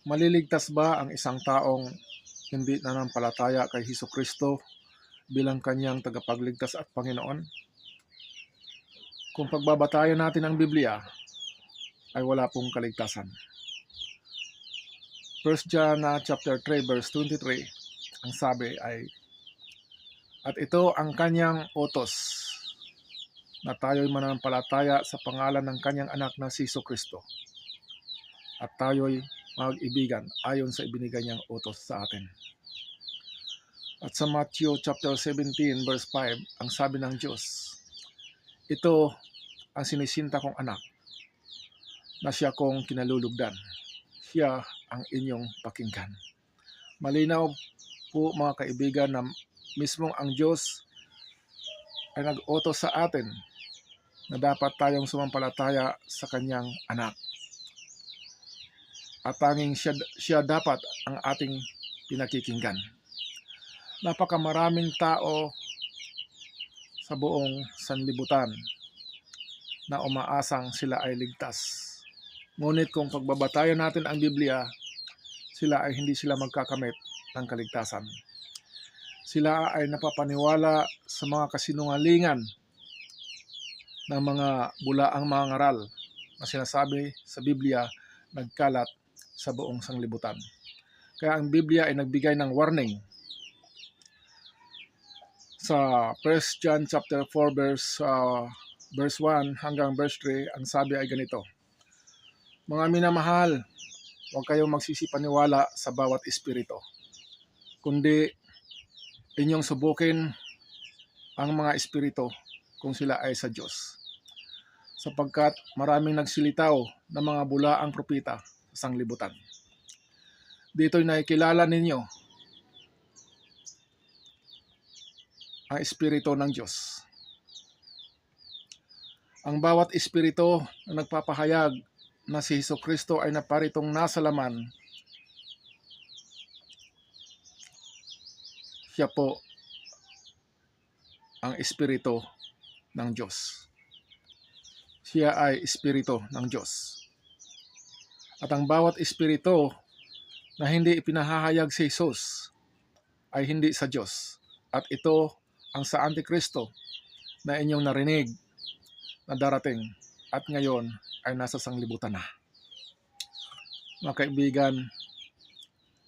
Maliligtas ba ang isang taong hindi nanampalataya kay Hesukristo bilang kanyang tagapagligtas at Panginoon? Kung pagbabatayan natin ang Biblia, ay wala pong kaligtasan. 1 John chapter 3 verse 23, ang sabi ay, at ito ang kanyang utos, na tayo'y manampalataya sa pangalan ng kanyang anak na si Hesukristo, at tayo'y mag-ibigan ayon sa ibinigay niyang utos sa atin. At sa Matthew chapter 17 verse 5, ang sabi ng Diyos, ito ang sinisinta kong anak, na siya kong kinalulugdan. Siya ang inyong pakinggan. Malinaw po mga kaibigan na mismong ang Diyos ay nag-utos sa atin na dapat tayong sumampalataya sa kanyang anak. At tanging siya dapat ang ating pinakikinggan. Napakamaraming tao sa buong sanlibutan na umaasang sila ay ligtas. Ngunit kung pagbabatayan natin ang Biblia, hindi sila magkakamit ng kaligtasan. Sila ay napapaniwala sa mga kasinungalingan ng mga bulaang mga ngaral na sinasabi sa Biblia nagkalat sa buong sanglibutan. Kaya ang Biblia ay nagbigay ng warning. Sa 1 John chapter 4 verse 1 hanggang verse 3, ang sabi ay ganito, mga minamahal, huwag kayong magsisipaniwala sa bawat espiritu, kundi inyong subukin ang mga espiritu kung sila ay sa Diyos. Sapagkat maraming nagsilitaw na mga bulaang propeta sa sanglibutan. Dito'y nakikilala ninyo ang espiritu ng Diyos. Ang bawat espiritu na nagpapahayag na si Hesukristo ay naparitong nasa laman, siya po ang espiritu ng Diyos. Siya ay espiritu ng Diyos. At ang bawat espiritu na hindi ipinahahayag si Jesus ay hindi sa Diyos. At ito ang sa Antikristo na inyong narinig na darating at ngayon ay nasa sanglibutan na. Mga kaibigan,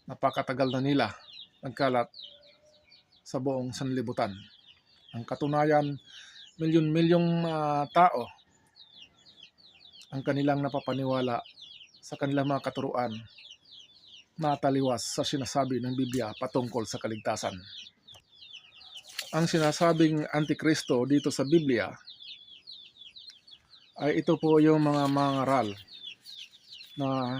napakatagal na nila nagkalat sa buong sanlibutan. Ang katunayan, milyon-milyong tao ang kanilang napapaniwala sa kanilang mga katuruan na taliwas sa sinasabi ng Biblia patungkol sa kaligtasan. Ang sinasabing Antikristo dito sa Biblia ay ito po yung mga mangaral na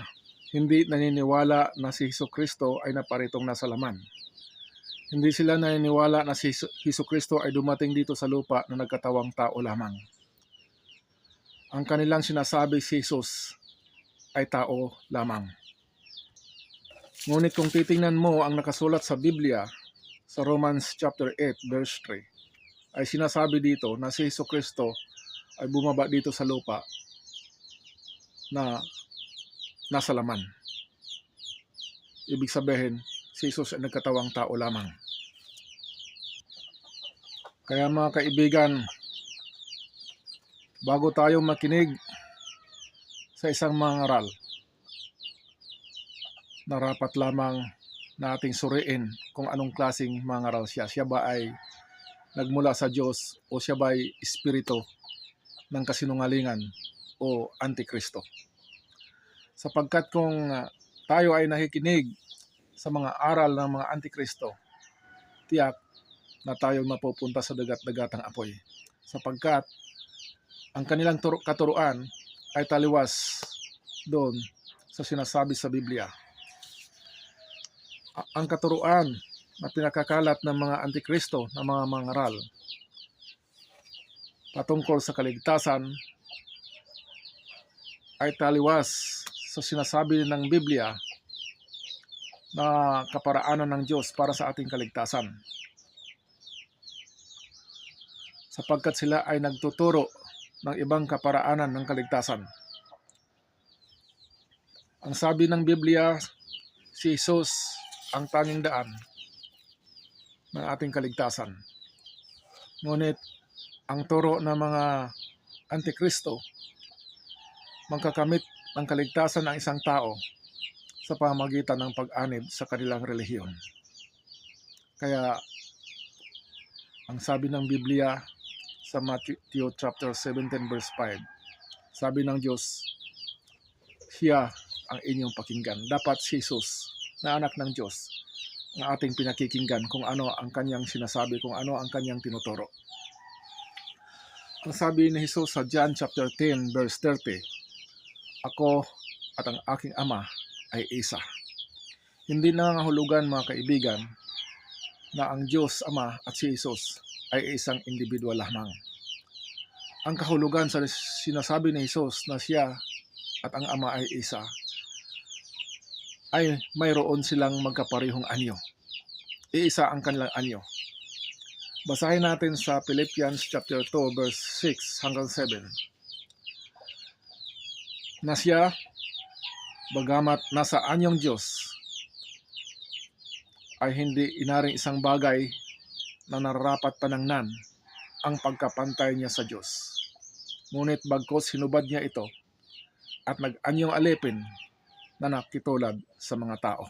hindi naniniwala na si Hesukristo ay naparitong nasa laman. Hindi sila naniniwala na si Hesukristo ay dumating dito sa lupa na nagkatawang tao lamang. Ang kanilang sinasabi si Jesus ay tao lamang. Ngunit kung titingnan mo ang nakasulat sa Biblia sa Romans chapter 8 verse 3, ay sinasabi dito na si Hesukristo ay bumaba dito sa lupa na nasa laman. Ibig sabihin, si Jesus ay nagkatawang tao lamang. Kaya mga kaibigan, bago tayo makinig sa isang mangaral, narapat lamang nating suriin kung anong klaseng mangaral siya. Siya ba ay nagmula sa Diyos o siya ba ay espiritu ng kasinungalingan o Antikristo? Sapagkat kung tayo ay nakikinig sa mga aral ng mga Antikristo, tiyak na tayo mapupunta sa dagat-dagatang apoy. Sapagkat ang kanilang katuruan ay taliwas doon sa sinasabi sa Biblia. Ang katuruan na pinakakalat ng mga Antikristo, ng mga mangaral patungkol sa kaligtasan ay taliwas sa sinasabi ng Biblia na kaparaanan ng Diyos para sa ating kaligtasan. Sapagkat sila ay nagtuturo ng ibang kaparaanan ng kaligtasan. Ang sabi ng Biblia si Jesus ang tanging daan ng ating kaligtasan. Ngunit ang turo ng mga Antikristo, magkakamit ng kaligtasan ng isang tao sa pamamagitan ng pag-anib sa kanilang relihiyon. Kaya ang sabi ng Biblia sa Matthew chapter 17 verse 5, sabi ng Diyos, siya ang inyong pakinggan. Dapat si Jesus na anak ng Diyos ang ating pinakikinggan kung ano ang kanyang sinasabi, kung ano ang kanyang tinuturo. Ang sabi ni Jesus sa John chapter 10 verse 30, ako at ang aking ama ay isa. Hindi nangangahulugan mga kaibigan na ang Diyos Ama at si Jesus ay isang individual lamang. Ang kahulugan sa sinasabi ni Jesus na siya at ang Ama ay isa ay mayroon silang magkaparehong anyo. Iisa ang kanilang anyo. Basahin natin sa Philippians chapter 2 verse 6 hanggang 7. Na siya, bagamat nasa anyong Diyos, ay hindi inaring isang bagay na nararapat panangnan ang pagkapantay niya sa Diyos. Ngunit bagkos hinubad niya ito at nag-anyong alipin na nakitulad sa mga tao.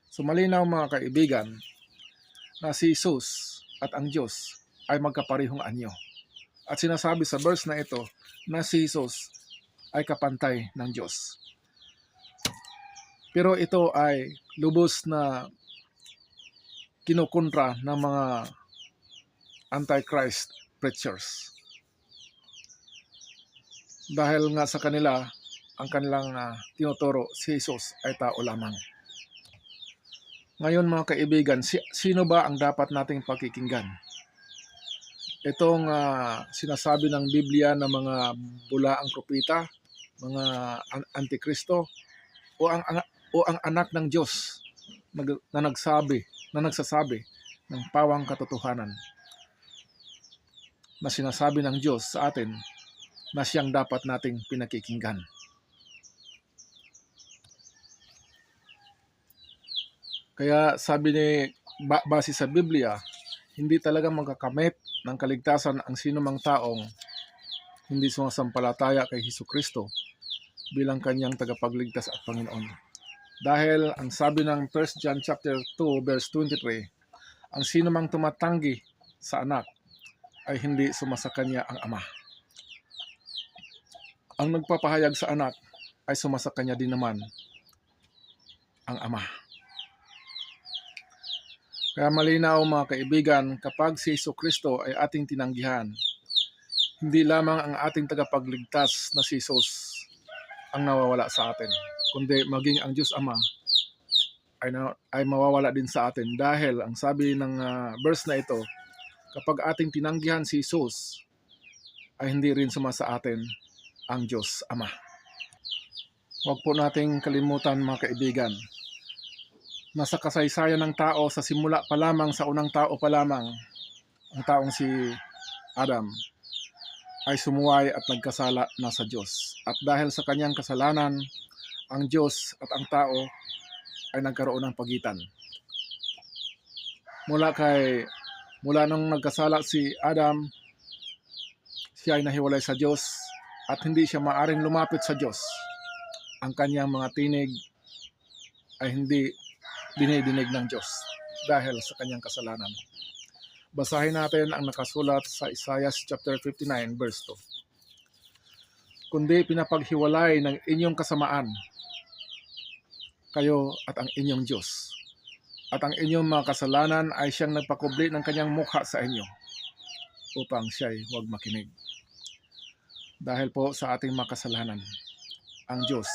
So malinaw mga kaibigan na si Jesus at ang Diyos ay magkaparehong anyo. At sinasabi sa verse na ito na si Jesus ay kapantay ng Diyos. Pero ito ay lubos na kinukontra ng mga anti-Christ preachers. Dahil nga sa kanila, ang kanilang tinuturo, si Jesus ay tao lamang. Ngayon mga kaibigan, sino ba ang dapat nating pakikinggan? Itong sinasabi ng Biblia ng mga bulaang propeta, mga antikristo, o ang anak ng Diyos na nagsasabi ng pawang katotohanan na sinasabi ng Diyos sa atin na siyang dapat nating pinakikinggan. Kaya sabi ni base sa Biblia, hindi talaga magkakamit ng kaligtasan ang sinumang taong hindi sumasampalataya kay Hesukristo bilang kanyang tagapagligtas at Panginoon. Dahil ang sabi ng 1 John chapter 2 verse 23, ang sino mang tumatanggi sa anak ay hindi sumasakanya ang ama. Ang nagpapahayag sa anak ay sumasakanya din naman ang ama. Kaya malinaw mga kaibigan, kapag si Hesukristo ay ating tinanggihan, hindi lamang ang ating tagapagligtas na si Jesus ang nawawala sa atin, kundi maging ang Diyos Ama ay mawawala din sa atin. Dahil ang sabi ng verse na ito, kapag ating tinanggihan si Jesus, ay hindi rin sumasa atin ang Diyos Ama. Huwag po nating kalimutan mga kaibigan, nasa kasaysayan ng tao, sa simula pa lamang, sa unang tao pa lamang, ang taong si Adam ay sumuway at nagkasala na sa Diyos. At dahil sa kanyang kasalanan, ang Diyos at ang tao ay nagkaroon ng pagitan. Mula nung nagkasala si Adam, siya ay nahiwalay sa Diyos at hindi siya maaring lumapit sa Diyos. Ang kanyang mga tinig ay hindi dinidinig ng Diyos dahil sa kanyang kasalanan. Basahin natin ang nakasulat sa Isaiah chapter 59 verse 2. Kundi pinapaghiwalay ng inyong kasamaan kayo at ang inyong Diyos, at ang inyong mga kasalanan ay siyang nagpakubli ng kanyang mukha sa inyo upang siya'y huwag makinig. Dahil po sa ating mga kasalanan, ang Diyos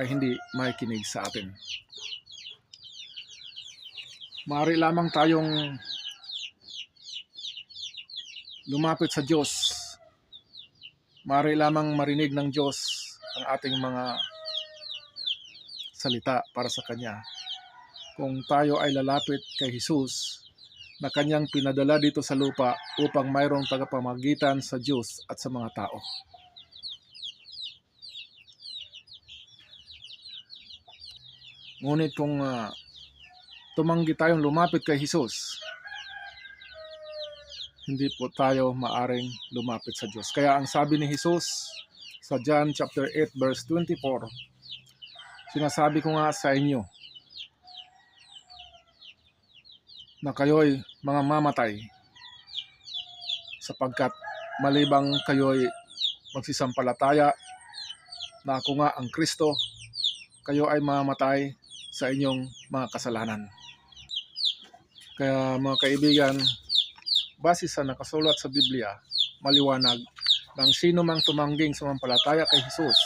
ay hindi makikinig sa atin. Maaari lamang tayong lumapit sa Diyos, maaari lamang marinig ng Diyos ang ating mga salita para sa Kanya kung tayo ay lalapit kay Jesus na Kanyang pinadala dito sa lupa upang mayroong tagapamagitan sa Diyos at sa mga tao. Ngunit kung tumanggi tayong lumapit kay Jesus, hindi po tayo maaring lumapit sa Diyos. Kaya ang sabi ni Jesus sa John chapter 8 verse 24, sinasabi ko nga sa inyo na kayo'y mga mamatay sapagkat malibang kayo'y magsisampalataya na ako nga ang Kristo, kayo ay mamatay sa inyong mga kasalanan. Kaya mga kaibigan, base sa nakasulat sa Biblia, maliwanag na sino mang tumangging sumampalataya kay Jesus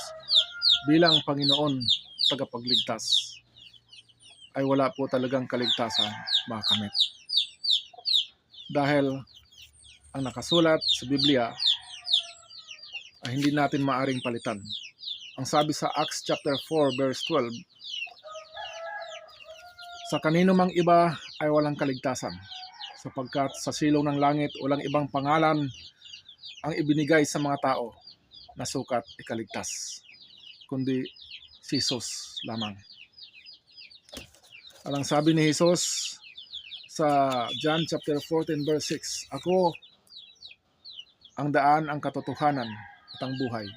bilang Panginoon tagapagligtas ay wala po talagang kaligtasan makamit. Dahil ang nakasulat sa Biblia ay hindi natin maaring palitan. Ang sabi sa Acts chapter 4 verse 12, sa kanino mang iba ay walang kaligtasan, sapagkat sa silong ng langit walang ibang pangalan ang ibinigay sa mga tao na sukat ikaligtas, kundi si Jesus lamang. Ang sabi ni Jesus sa John chapter 14 verse 6, ako ang daan, ang katotohanan at ang buhay.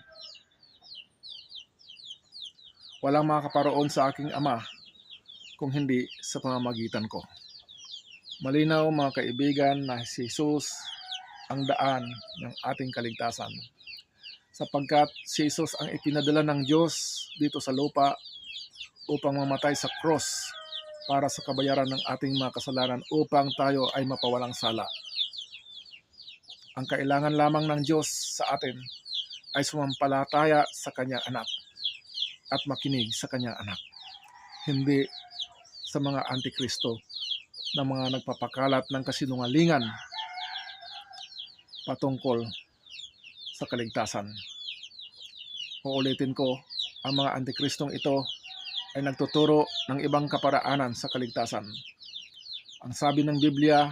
Walang makakaparoon sa aking Ama kung hindi sa pamamagitan ko. Malinaw mga kaibigan na si Jesus ang daan ng ating kaligtasan, sapagkat si Jesus ang ipinadala ng Diyos dito sa lupa upang mamatay sa cross para sa kabayaran ng ating mga kasalanan upang tayo ay mapawalang sala. Ang kailangan lamang ng Diyos sa atin ay sumampalataya sa Kanyang anak at makinig sa Kanyang anak, hindi sa mga antikristo na mga nagpapakalat ng kasinungalingan patungkol sa kaligtasan. Uulitin ko, ang mga antikristong ito ay nagtuturo ng ibang kaparaanan sa kaligtasan. Ang sabi ng Biblia,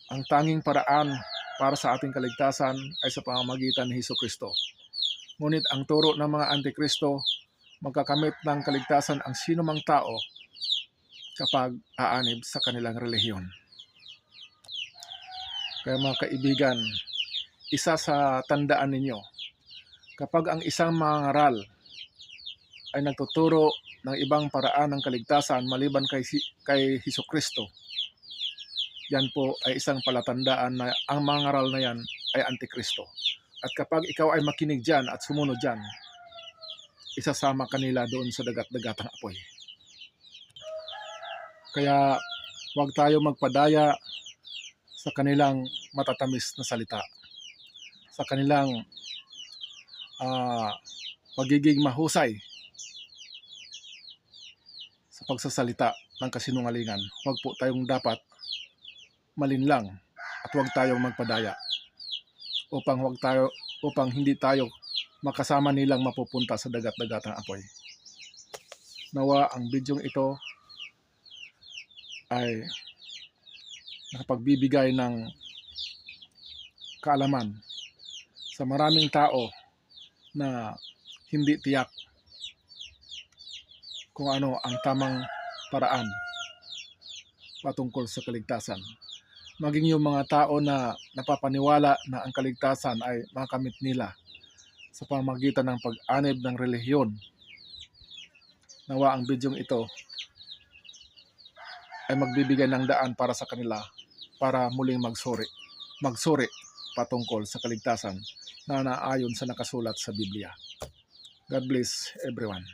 ang tanging paraan para sa ating kaligtasan ay sa pamamagitan ni Hesukristo. Ngunit ang turo ng mga antikristo, magkakamit ng kaligtasan ang sino mang tao kapag aanib sa kanilang relihiyon. Kaya mga kaibigan, isa sa tandaan ninyo, kapag ang isang mangaral ay nagtuturo ng ibang paraan ng kaligtasan maliban kay Hesukristo, yan po ay isang palatandaan na ang mangaral na yan ay antikristo. At kapag ikaw ay makinig dyan at sumunod dyan, isasama kanila doon sa dagat-dagatang apoy. Kaya huwag tayo magpadaya sa kanilang matatamis na salita, sa kanilang pagiging mahusay sa pagsasalita ng kasinungalingan. Huwag po tayong dapat malinlang at huwag tayong magpadaya upang hindi tayo makasama nilang mapupunta sa dagat-dagatang apoy. Nawa ang bidyong ito ay nakapagbibigay ng kaalaman sa maraming tao na hindi tiyak kung ano ang tamang paraan patungkol sa kaligtasan. Maging yung mga tao na napapaniwala na ang kaligtasan ay makamit nila sa pamamagitan ng pag-anib ng relihiyon. Nawa ang bidyong ito ay magbibigay ng daan para sa kanila para muling magsuri patungkol sa kaligtasan na naayon sa nakasulat sa Biblia. God bless everyone.